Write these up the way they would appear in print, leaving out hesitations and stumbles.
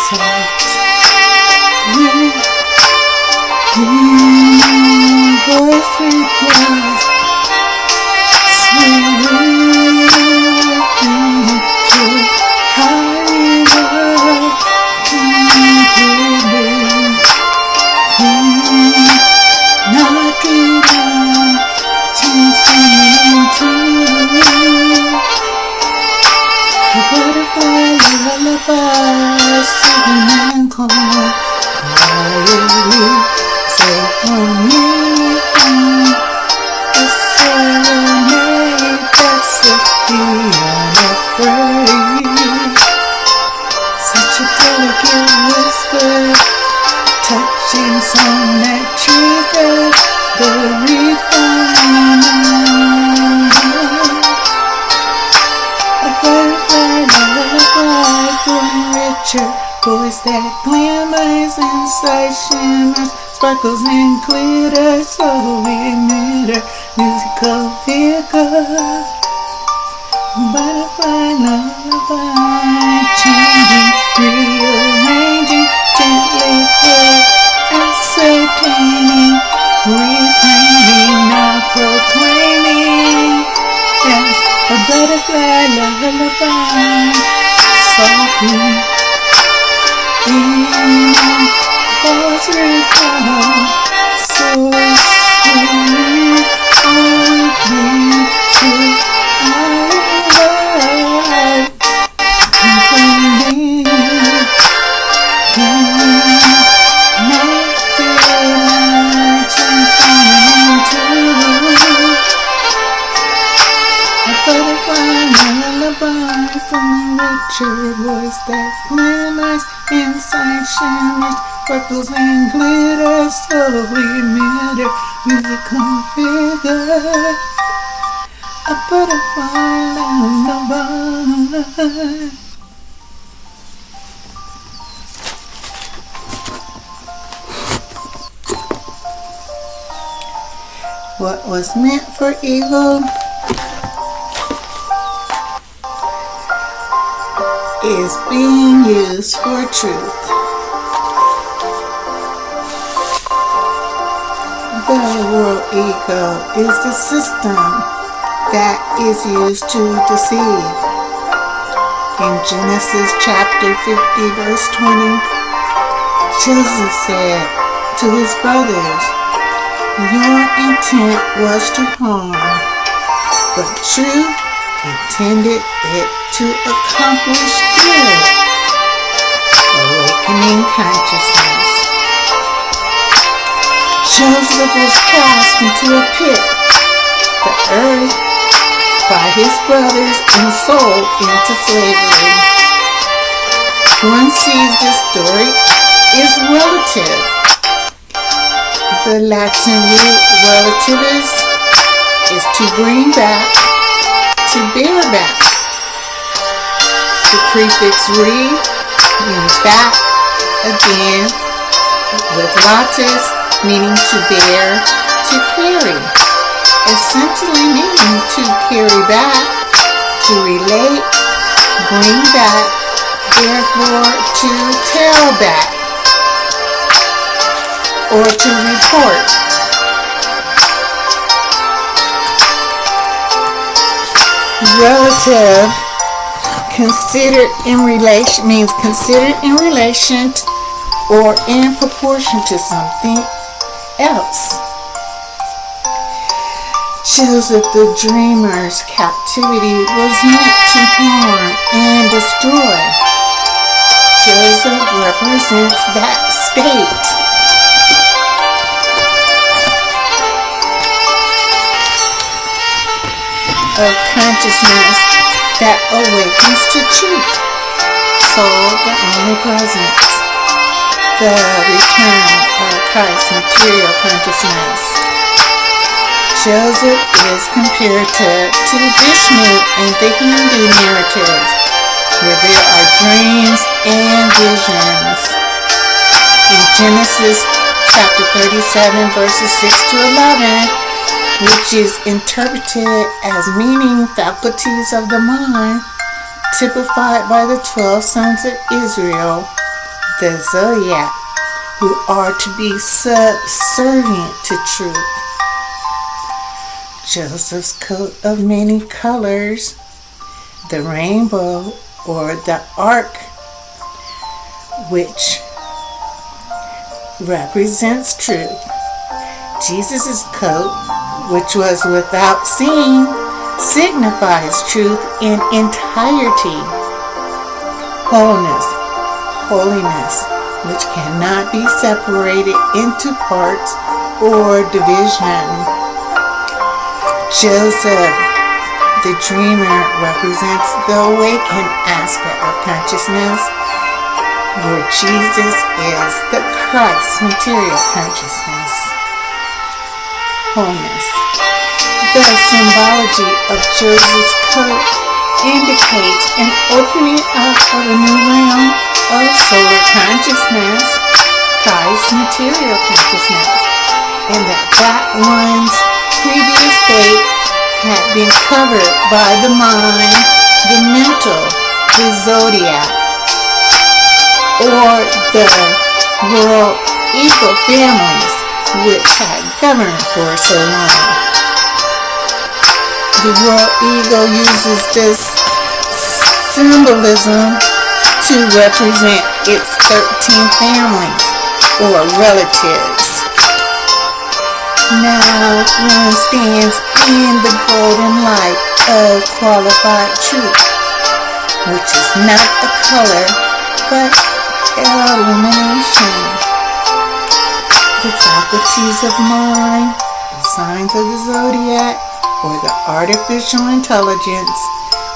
soft wind voice replies, sweet wind, high love, knocking on, transforming into a butterfly lullabies to the man cold, quietly say for me, a serenade that says be unafraid. Such a delicate whisper, touching song that triggers the reforming night. A butterfly lullaby from richer voice that glimmers inside, shimmers, sparkles and glitters, so we meet her musical figure. Butterfly lullaby, changing, rearranging, gently ascertaining, reframing, now proclaiming. Yes, a butterfly lullaby, softly in voice recall, so sweet, only true, our love, complaining, night, daylight, transforming into a butterfly lullaby from a richer voice that glimmers inside, shimmers, sparkles and glitters, slowly mirror musical figure. A butterfly lullaby. What was meant for evil is being used for truth. The world ego is the system that is used to deceive. In Genesis chapter 50 verse 20, Joseph said to his brothers, "Your intent was to harm, but truth intended it to accomplish good." Awakening consciousness. Joseph was cast into a pit, the earth, by his brothers and sold into slavery. One sees this story is relative. The Latin root relativis is to bring back, to bear back. The prefix "re" means back, again, with latis meaning to bear, to carry, essentially meaning to carry back, to relate, bring back, therefore to tell back, or to report. Relative, considered in relation, means considered in relation to, or in proportion to something else. Joseph the dreamer's captivity was meant to harm and destroy. Joseph represents that state. Of consciousness that awakens to truth, soul the omnipresence, the return of Christ's material consciousness. Joseph is comparative to Vishnu in the Hindu narrative, where there are dreams and visions. In Genesis chapter 37 verses 6 to 11, which is interpreted as meaning faculties of the mind, typified by the 12 sons of Israel, the zodiac, who are to be subservient to truth. Joseph's coat of many colors, the rainbow or the ark, which represents truth. Jesus' coat, which was without seam, signifies truth in entirety. Holiness, which cannot be separated into parts or division. Joseph, the dreamer, represents the awakened aspect of consciousness, where Jesus is the Christ material consciousness. Wholeness. The symbology of Joseph's coat indicates an opening up of a new realm of solar consciousness, Christ material consciousness, and that one's previous state had been covered by the mind, the mental, the zodiac, or the world ego families, which had governed for so long. The world ego uses this symbolism to represent its 13 families or relatives. Now one stands in the golden light of qualified truth, which is not a color but illumination. The faculties of mind, the signs of the zodiac, or the artificial intelligence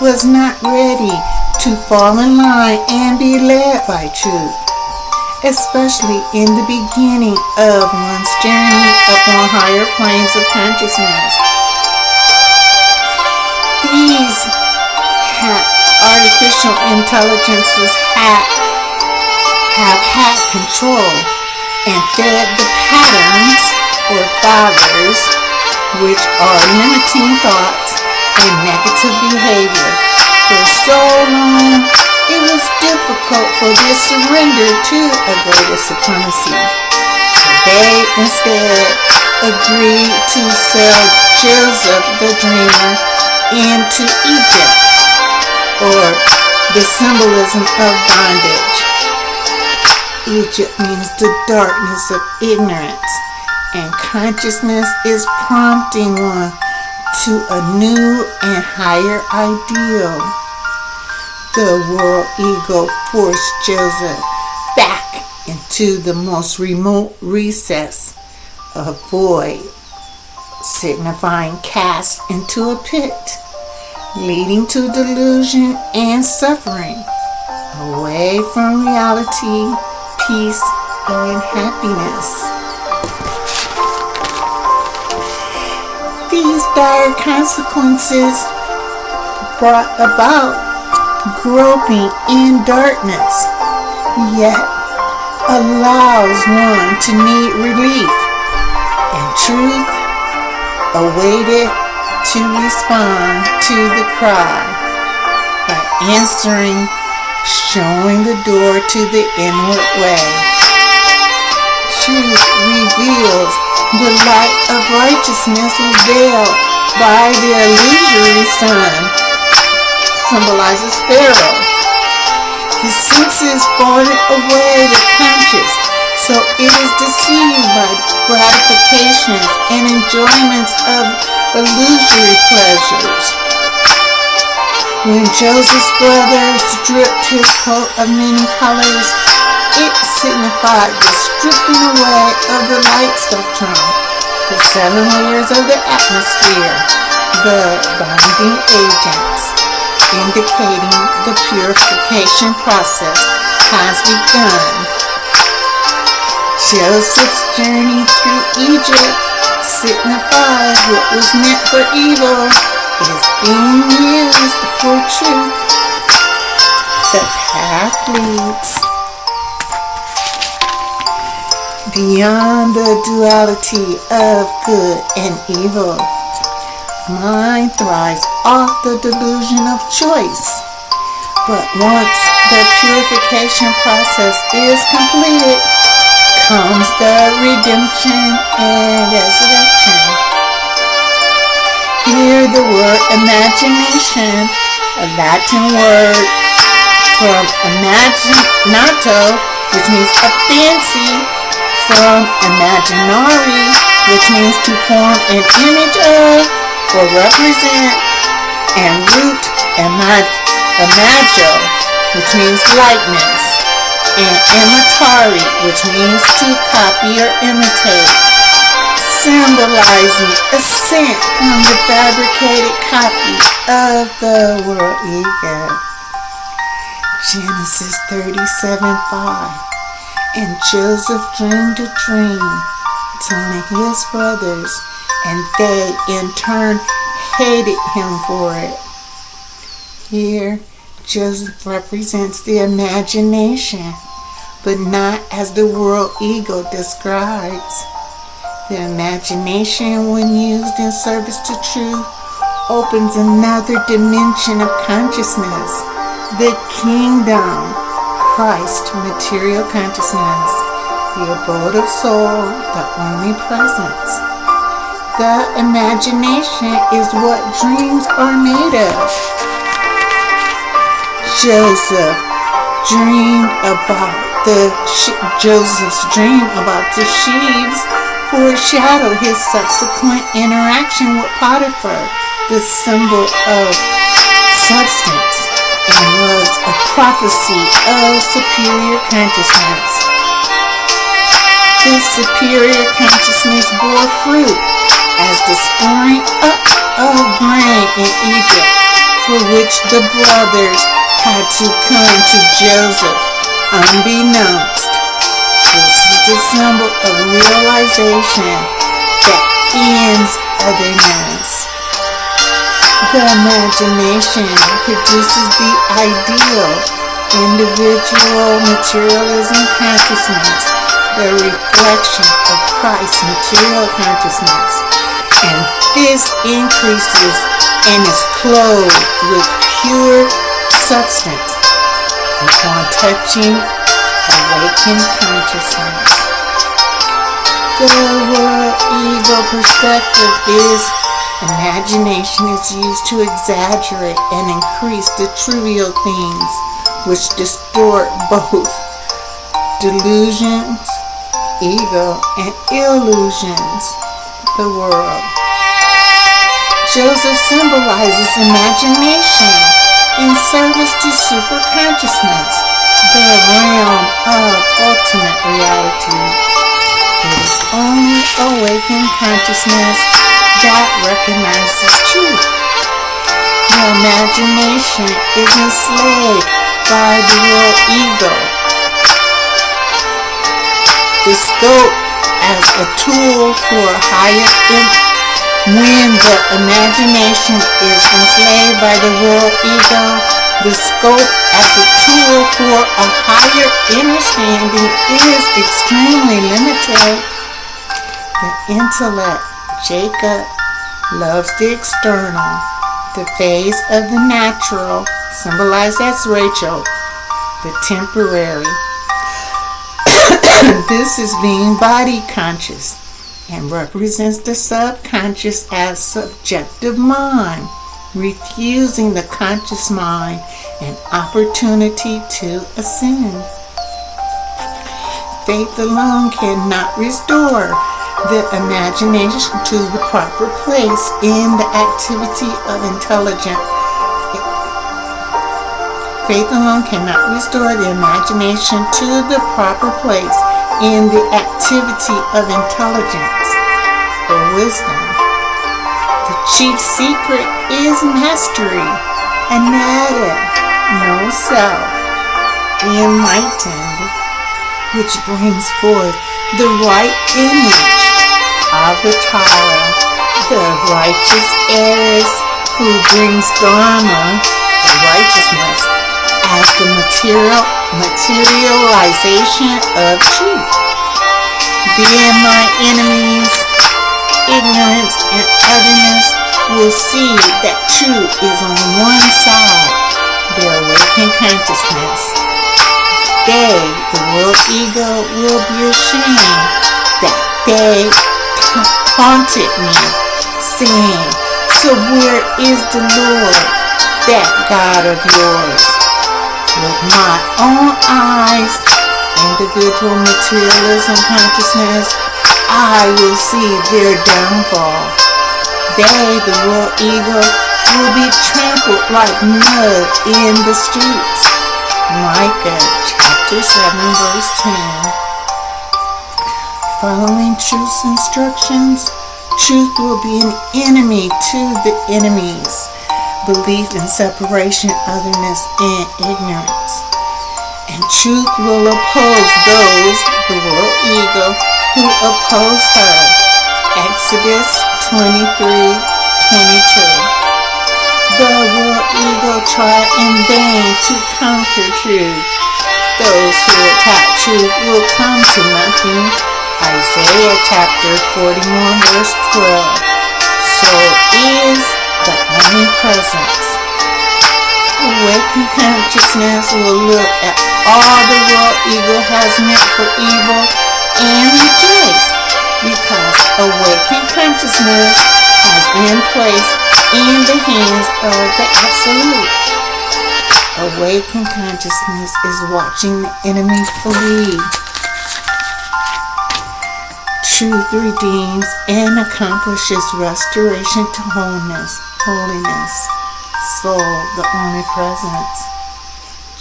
was not ready to fall in line and be led by truth, especially in the beginning of one's journey upon higher planes of consciousness. These artificial intelligences have had control and fed the patterns or fathers, which are limiting thoughts and negative behavior. For so long, it was difficult for their surrender to a greater supremacy. They instead agreed to sell Joseph the dreamer into Egypt, or the symbolism of bondage. Egypt means the darkness of ignorance, and consciousness is prompting one to a new and higher ideal. The world ego forced Joseph back into the most remote recess of void, signifying cast into a pit, leading to delusion and suffering, away from reality, peace, and happiness. These dire consequences brought about groping in darkness, yet allows one to need relief, and truth awaited to respond to the cry by answering, showing the door to the inward way. Truth reveals the light of righteousness was veiled by the illusory sun, symbolizes Pharaoh. The senses guarded away the conscious, so it is deceived by gratifications and enjoyments of illusory pleasures. When Joseph's brothers stripped his coat of many colors, it signified the stripping away of the light spectrum, the 7 layers of the atmosphere, the binding agents, indicating the purification process has begun. Joseph's journey through Egypt signifies what was meant for evil is being used for truth. The path leads beyond the duality of good and evil. Mind thrives off the delusion of choice, but once the purification process is completed, comes the redemption and resurrection. Here the word imagination, a Latin word from imaginato, which means a fancy, from imaginari, which means to form an image of or represent, and root imago, which means likeness, and imitari, which means to copy or imitate, symbolizing ascent from the fabricated copy of the world ego. Genesis 37:5. And Joseph dreamed a dream, telling his brothers, and they in turn hated him for it. Here, Joseph represents the imagination, but not as the world ego describes. The imagination, when used in service to truth, opens another dimension of consciousness, the kingdom, Christ, material consciousness, the abode of soul, the only presence. The imagination is what dreams are made of. Joseph's dream about the sheaves foreshadowed his subsequent interaction with Potiphar, the symbol of substance, and was a prophecy of superior consciousness. This superior consciousness bore fruit as the storing up of grain in Egypt, for which the brothers had to come to Joseph unbeknownst. This is the symbol of realization that ends otherness. The imagination produces the ideal individual materialism consciousness, the reflection of Christ's material consciousness, and this increases and is clothed with pure substance upon touching awakened consciousness. The world ego perspective is imagination is used to exaggerate and increase the trivial things which distort both delusions, ego, and illusions, the world. Joseph symbolizes imagination in service to superconsciousness, the realm of ultimate reality. It is only awakened consciousness that recognizes truth. The imagination is enslaved by the world ego. The scope as a tool for higher when the imagination is enslaved by the world ego, the scope as a tool for a higher understanding is extremely limited. The intellect, Jacob, loves the external, the phase of the natural, symbolized as Rachel, the temporary. This is being body conscious and represents the subconscious as subjective mind, refusing the conscious mind an opportunity to ascend. Faith alone cannot restore the imagination to the proper place in the activity of intelligence. Faith alone cannot restore the imagination to the proper place in the activity of intelligence or wisdom. The chief secret is mastery, anatta, no self, enlightened, which brings forth the right image, avatar, the righteous heiress who brings dharma, the righteousness, as the materialization of truth. Then my enemies, ignorance and otherness, will see that truth is on one side, their awakened consciousness, They, the world ego, will be ashamed that they taunted me, saying, so where is the Lord, that God of yours? With my own eyes, individual materialism consciousness, I will see their downfall. They, the world ego, will be trampled like mud in the streets. Micah chapter 7 verse 10. Following truth's instructions, truth will be an enemy to the enemies. Belief in separation, otherness, and ignorance. And truth will oppose those, the world ego, who oppose her. Exodus 23:22. The world ego tried in vain to conquer truth. Those who attack truth will come to nothing. Isaiah chapter 41 verse 12. So is the omnipresence. Awakened consciousness will look at all the world ego has meant for evil and rejoice, because awakened consciousness has been placed in the hands of the Absolute. Awakened consciousness is watching the enemy flee. Truth redeems and accomplishes restoration to wholeness, holiness, soul, the omnipresence.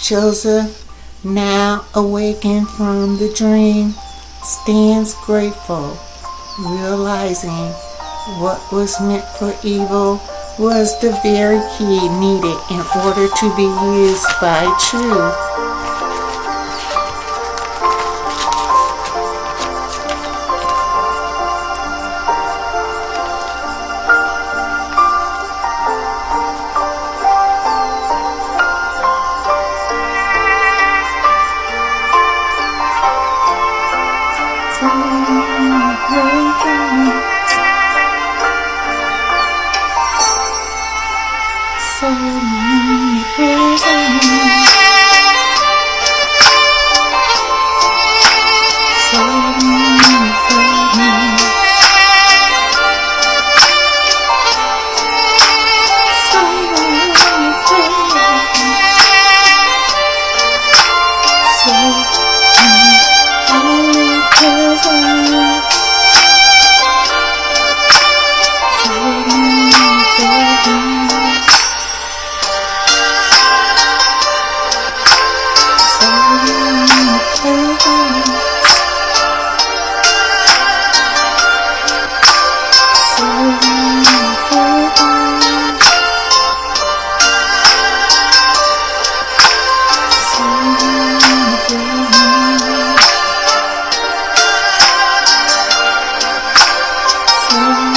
Joseph, now awakened from the dream, stands grateful, realizing what was meant for evil was the very key needed in order to be used by truth. So many presents. So many presents. So many presents. So many presents. So many presents. So